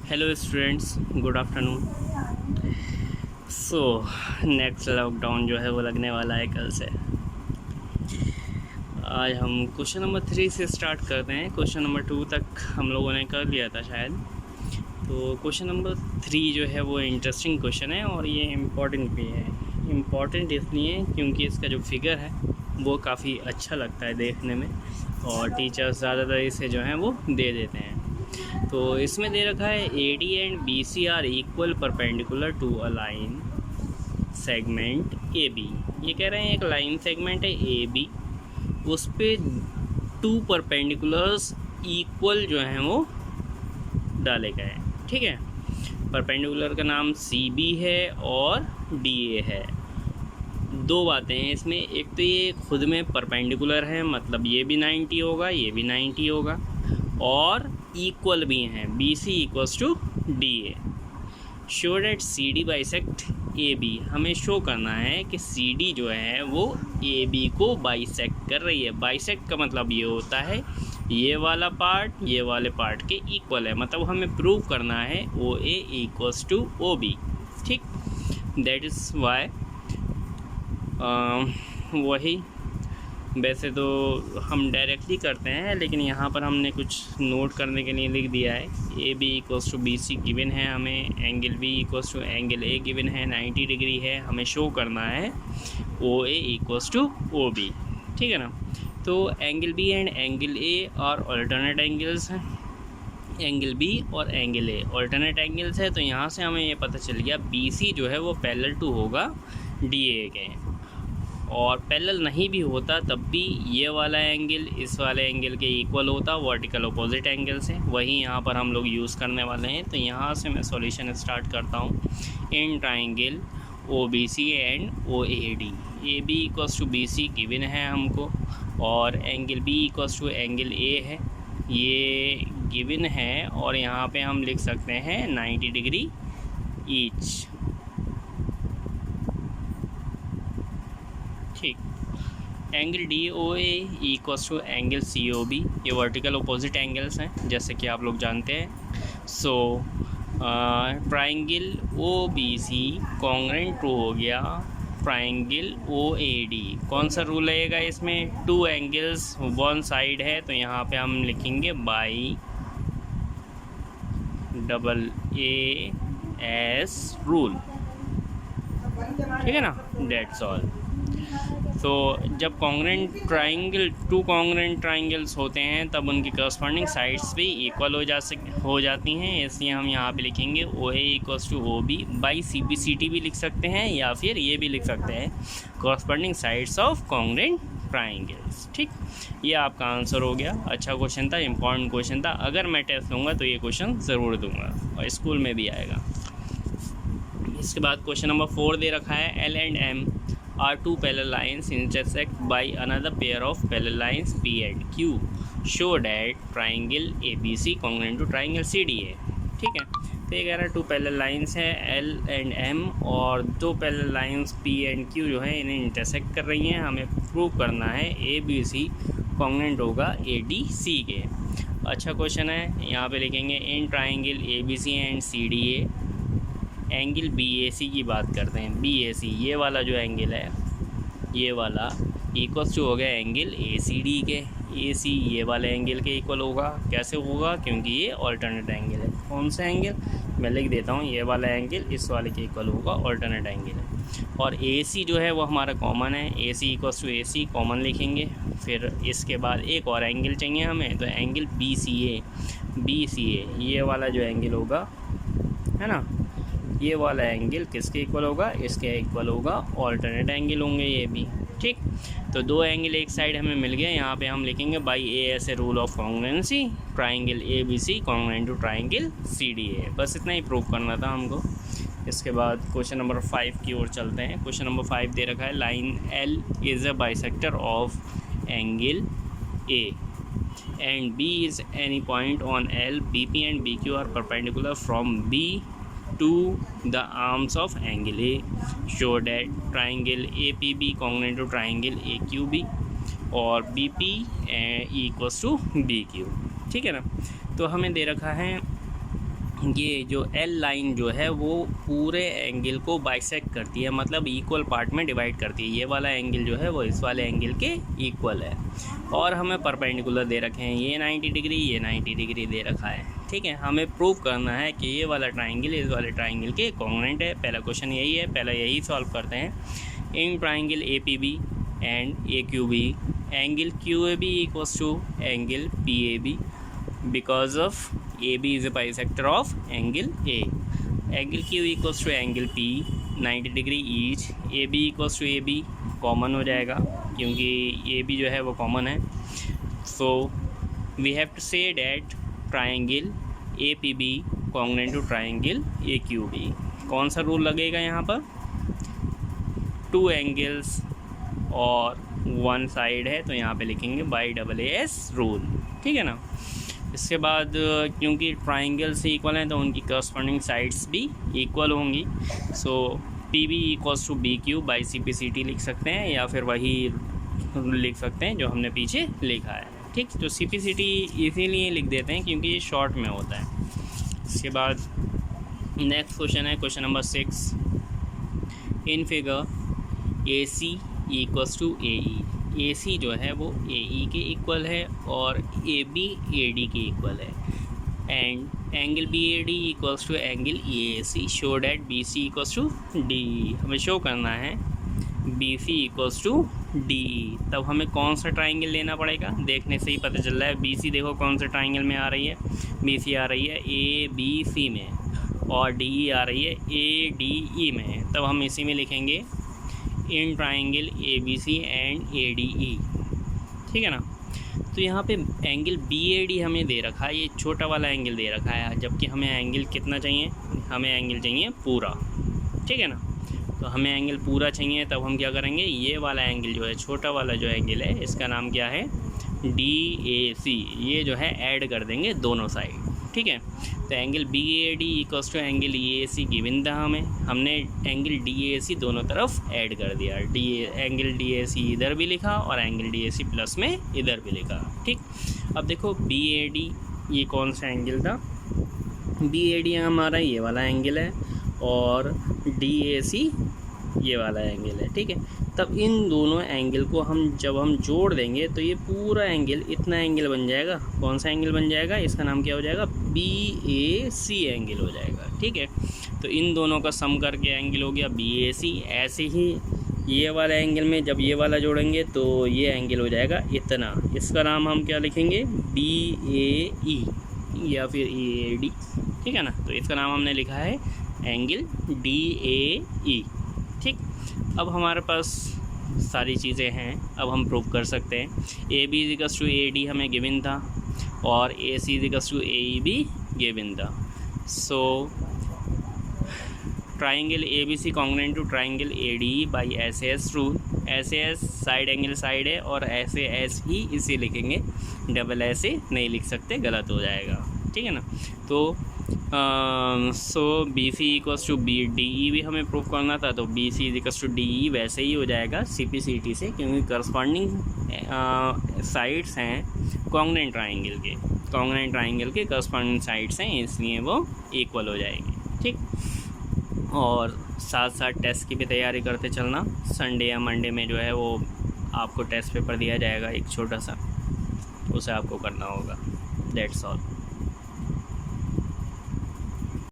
Hello students, good afternoon. So next lockdown जो है वो लगने वाला है कल से। आज हम क्वेश्चन नंबर 3 से स्टार्ट करते हैं। क्वेश्चन नंबर 2 तक हम लोगों ने कर लिया था शायद। तो क्वेश्चन नंबर 3 जो है वो इंटरेस्टिंग क्वेश्चन है और ये इम्पॉर्टेंट भी है। इम्पॉर्टेंट इसलिए क्योंकि इसका जो फिगर है वो काफ़ी अच्छा लगता है देखने में और टीचर्स ज़्यादातर इसे जो है वो दे देते हैं। तो इसमें दे रखा है AD and BC are equal perpendicular to a line segment AB। ये कह रहे हैं एक लाइन सेगमेंट है AB, उस पे 2 परपेंडिकुलर्स इक्वल जो हैं वो डाले गए हैं। ठीक है, परपेंडिकुलर का नाम CB है और DA है। दो बातें हैं इसमें, एक तो ये खुद में परपेंडिकुलर है, मतलब ये भी 90 होगा, ये भी 90 होगा, और इक्वल भी हैं। BC equals to DA। Show that CD bisect AB। हमें शो करना है कि CD जो है वो AB को बाइसेक्ट कर रही है। बाइसेक्ट का मतलब ये होता है ये वाला पार्ट ये वाले पार्ट के इक्वल है, मतलब हमें प्रूव करना है OA इक्वल्स टू OB। ठीक, दैट इज़ वाई वही वैसे तो हम डायरेक्टली करते हैं, लेकिन यहाँ पर हमने कुछ नोट करने के लिए लिख दिया है। AB equals to BC given है हमें, angle B equals to angle A given है, 90 डिग्री है। हमें शो करना है OA इक्वल्स टू OB। ठीक है ना। तो angle B and angle A और अल्टरनेट एंगल्स हैं। एंगल B और एंगल A अल्टरनेट एंगल्स है, तो यहाँ से हमें ये पता चल गया BC जो है वो पैरेलल टू होगा DA के, और पैरेलल नहीं भी होता तब भी ये वाला एंगल इस वाले एंगल के इक्वल होता, वर्टिकल अपोजिट एंगल से। वही यहाँ पर हम लोग यूज़ करने वाले हैं। तो यहाँ से मैं सॉल्यूशन स्टार्ट करता हूँ। In triangle OBC and OAD, AB equals to BC given है हमको, और angle B equals to angle A है, ये गिवन है, और यहाँ पे हम लिख सकते हैं 90 डिग्री ईच। ठीक, angle DOA equals to angle COB, ये वर्टिकल अपोजिट एंगल्स हैं जैसे कि आप लोग जानते हैं। So triangle OBC congruent to हो गया ट्राइंगल OAD। कौन सा रूल रहेगा इसमें? 2 एंगल्स वन साइड है, तो यहाँ पे हम लिखेंगे बाई AAS रूल। ठीक है ना, डेट्स ऑल। तो जब कॉन्ग्रेंट ट्राइंगल 2 कॉन्ग्रेंट ट्राइंगल्स होते हैं तब उनकी करस्पॉन्डिंग साइड्स भी इक्वल हो जाती हैं, इसलिए हम यहाँ पे लिखेंगे OA equals to OB by CBCT भी लिख सकते हैं, या फिर ये भी लिख सकते हैं corresponding sides of congruent triangles. ठीक, ये आपका आंसर हो गया। अच्छा क्वेश्चन था, इंपॉर्टेंट क्वेश्चन था। अगर मैं टेस्ट लूँगा तो ये क्वेश्चन ज़रूर दूँगा और स्कूल में भी आएगा। इसके बाद क्वेश्चन नंबर 4 दे रखा है L and M are 2 parallel lines intersect by another pair of parallel lines P and Q. Show that triangle ABC congruent to triangle CDA। ठीक है, तो ये कह रहा है 2 पैरेलल लाइंस है L एंड M, और 2 parallel lines P and Q जो है इन्हें इंटरसेक्ट कर रही हैं। हमें प्रूव करना है ABC कॉन्ग्रुएंट होगा ADC के। अच्छा क्वेश्चन है, यहाँ पे लिखेंगे in triangle ABC and CDA angle BAC की बात करते हैं। BAC ये वाला जो एंगल है ये वाला इक्वल्स टू हो गया एंगल ACD के। AC ये वाले एंगल के इक्वल होगा। कैसे होगा? क्योंकि ये ऑल्टरनेट एंगल है। कौन सा एंगल? मैं लिख देता हूँ, ये वाला एंगल इस वाले के इक्वल होगा, ऑल्टरनेट एंगल है। और AC जो है वो हमारा कॉमन है, AC equals to AC common लिखेंगे। फिर इसके बाद एक और एंगल चाहिए हमें, तो एंगल BCA ये वाला जो एंगल होगा है ना, ये वाला एंगल किसके इक्वल होगा? इसके इक्वल होगा, ऑल्टरनेट एंगल होंगे ये भी। ठीक, तो 2 एंगल एक साइड हमें मिल गए। यहाँ पे हम लिखेंगे by AS rule of congruency triangle ABC congruent to triangle CDA। बस इतना ही प्रूव करना था हमको। इसके बाद क्वेश्चन नंबर 5 की ओर चलते हैं। क्वेश्चन नंबर 5 दे रखा है line L is a bisector of angle A and B is any point on L। BP and BQ are perpendicular from B to the arms of angle A. Show that triangle APB congruent to triangle AQB और BP equals to BQ। ठीक है ना। तो हमें दे रखा है ये जो एल लाइन जो है वो पूरे एंगल को बाइसेक्ट करती है, मतलब इक्वल पार्ट में डिवाइड करती है। ये वाला एंगल जो है वो इस वाले एंगल के इक्वल है, और हमें परपेंडिकुलर दे रखे हैं, ये 90 डिग्री, ये 90 डिग्री दे रखा है। ठीक है, हमें प्रूव करना है कि ये वाला ट्राइंगल इस वाले ट्राइंगल के कॉन्ग्रुएंट है। पहला क्वेश्चन यही है, पहला यही सॉल्व करते हैं। In triangle A P B and A Q B, angle Q A B equals to angle P A B because of AB is a bisector of angle A. Angle Q equals to angle P 90 degree each. AB equals to AB common हो जाएगा क्योंकि AB जो है वो common है. So we have to say that triangle APB congruent to triangle AQB. कौन सा rule लगेगा यहाँ पर? 2 एंगल्स और 1 साइड है तो यहाँ पे लिखेंगे बाई AAS रूल. ठीक है ना. इसके बाद क्योंकि ट्राइंगल से इक्वल हैं तो उनकी करस्पॉन्डिंग साइड्स भी इक्वल होंगी. So P B equals to B Q by C P C T लिख सकते हैं, या फिर वही लिख सकते हैं जो हमने पीछे लिखा है. ठीक, तो सी पी सी टी इसीलिए लिख देते हैं क्योंकि ये शॉर्ट में होता है. इसके बाद नेक्स्ट क्वेश्चन है question number 6. In figure A C equals to A E. A C जो है वो ए ई के इक्वल है और ए बी ए डी के इक्वल है. And angle B A D equals to angle E A C. Show that B C equals to D E. हमें शो करना है B C equals to D E. तब हमें कौन सा ट्राइंगल लेना पड़ेगा, देखने से ही पता चल रहा है. बी सी देखो कौन सा ट्राइंगल में आ रही है. बी सी आ रही है ए बी सी में, और डी ई आ रही है ए डी ई में. तब हम इसी में लिखेंगे in triangle A B C and A D E. ठीक है ना. तो यहाँ पे एंगल बी ए डी हमें दे रखा है, ये छोटा वाला एंगल दे रखा है, जबकि हमें एंगल कितना चाहिए, हमें एंगल चाहिए पूरा. ठीक है ना. तो हमें एंगल पूरा चाहिए, तब हम क्या करेंगे, ये वाला एंगल जो है, छोटा वाला जो एंगल है, इसका नाम क्या है, डी ए सी. ये जो है ऐड कर देंगे दोनों साइड. ठीक है. तो angle B A D equals to angle E A C given था हमें. हमने एंगल डी ए सी दोनों तरफ ऐड कर दिया. एंगल डी ए सी इधर भी लिखा और angle D A C plus में इधर भी लिखा. ठीक. अब देखो बी ए डी ये कौन सा एंगल था, बी ए डी हमारा ये वाला एंगल है और डी ए सी ये वाला एंगल है. ठीक है. तब इन दोनों एंगल को जब हम जोड़ देंगे तो ये पूरा एंगल इतना एंगल बन जाएगा. कौन सा एंगल बन जाएगा, इसका नाम क्या हो जाएगा, बी ए सी एंगल हो जाएगा. ठीक है. तो इन दोनों का सम करके एंगल हो गया बी ए सी. ऐसे ही ये वाला एंगल में जब ये वाला जोड़ेंगे तो ये एंगल हो जाएगा इतना. इसका नाम हम क्या लिखेंगे, बी ए ई या फिर ई ए डी. ठीक है ना. तो इसका नाम हमने लिखा है एंगल डी ए ई. ठीक. अब हमारे पास सारी चीज़ें हैं, अब हम प्रूव कर सकते हैं. A B equals to A D हमें गिवन था और ए सी इक्वल्स टू ए ई भी गिवन था. So triangle A B C congruent to triangle A D E by S S rule. S S side angle side है और ऐसे S ही इसे लिखेंगे, डबल ऐसे नहीं लिख सकते, गलत हो जाएगा. ठीक है ना. तो so B C equals to B D E भी हमें प्रूव करना था, तो B C equals to D E वैसे ही हो जाएगा सी पी सी टी से, क्योंकि करस्पॉन्डिंग साइड्स हैं कॉन्ग्रुएंट ट्राइंगल के करस्पॉन्डिंग साइड्स हैं, इसलिए वो इक्वल हो जाएगी. ठीक. और साथ साथ टेस्ट की भी तैयारी करते चलना. संडे या मंडे में जो है वो आपको टेस्ट पेपर दिया जाएगा एक छोटा सा, उसे आपको करना होगा. That's all.